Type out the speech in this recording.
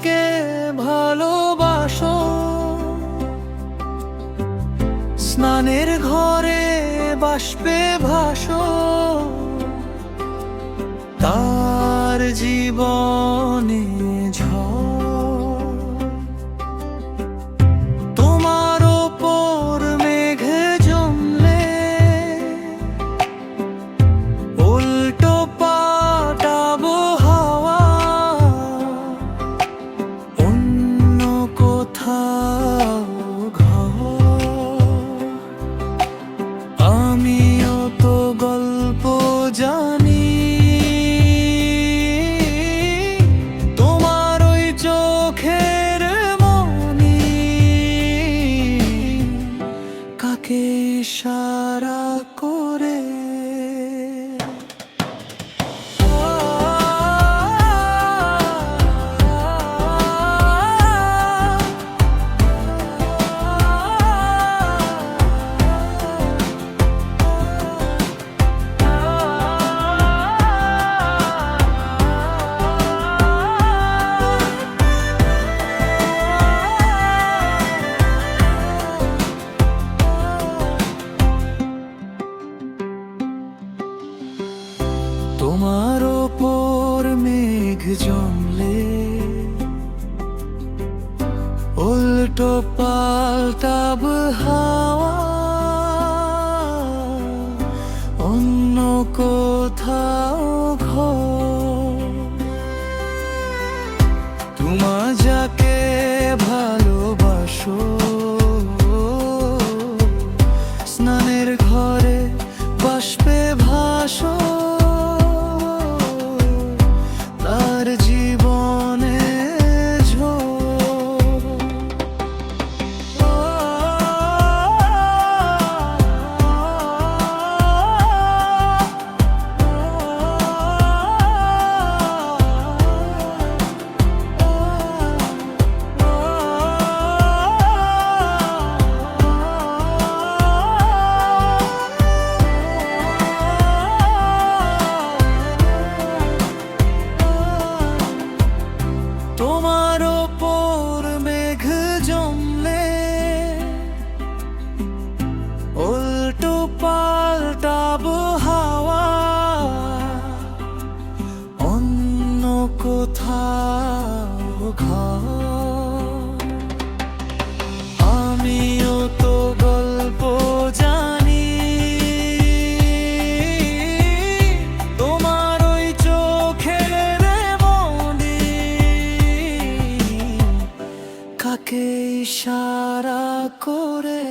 যাকে ভালোবাসো, স্নানের ঘরে বাষ্পে ভাসো, তার জীবনে ঝড়। তোমার ওপর মেঘে জমলে উল্টো পাল্টাবো হাওয়া, অন্য কোথাও ঘর। আমিও তো গল্প জানি, তোমার ওই চোখের মনি, কাকে ইশারা করে। তোমার ওপর মেঘ জমলে উল্টো পাল্টাব হাওয়া, অন্য কোথাও ঘর। তোমার যাকে ভালোবাসো, স্নানের ঘরে বাষ্পে ভাসো, তার জীবনে ঝড়। তোমার ওপর মেঘ জমলে উল্টো পাল্টাবো হাওয়া, অন্য কোথাও ঘর। আমিও তো গল্প জানি, তোমার ওই চোখের মনি, কাকে ইশারা করে।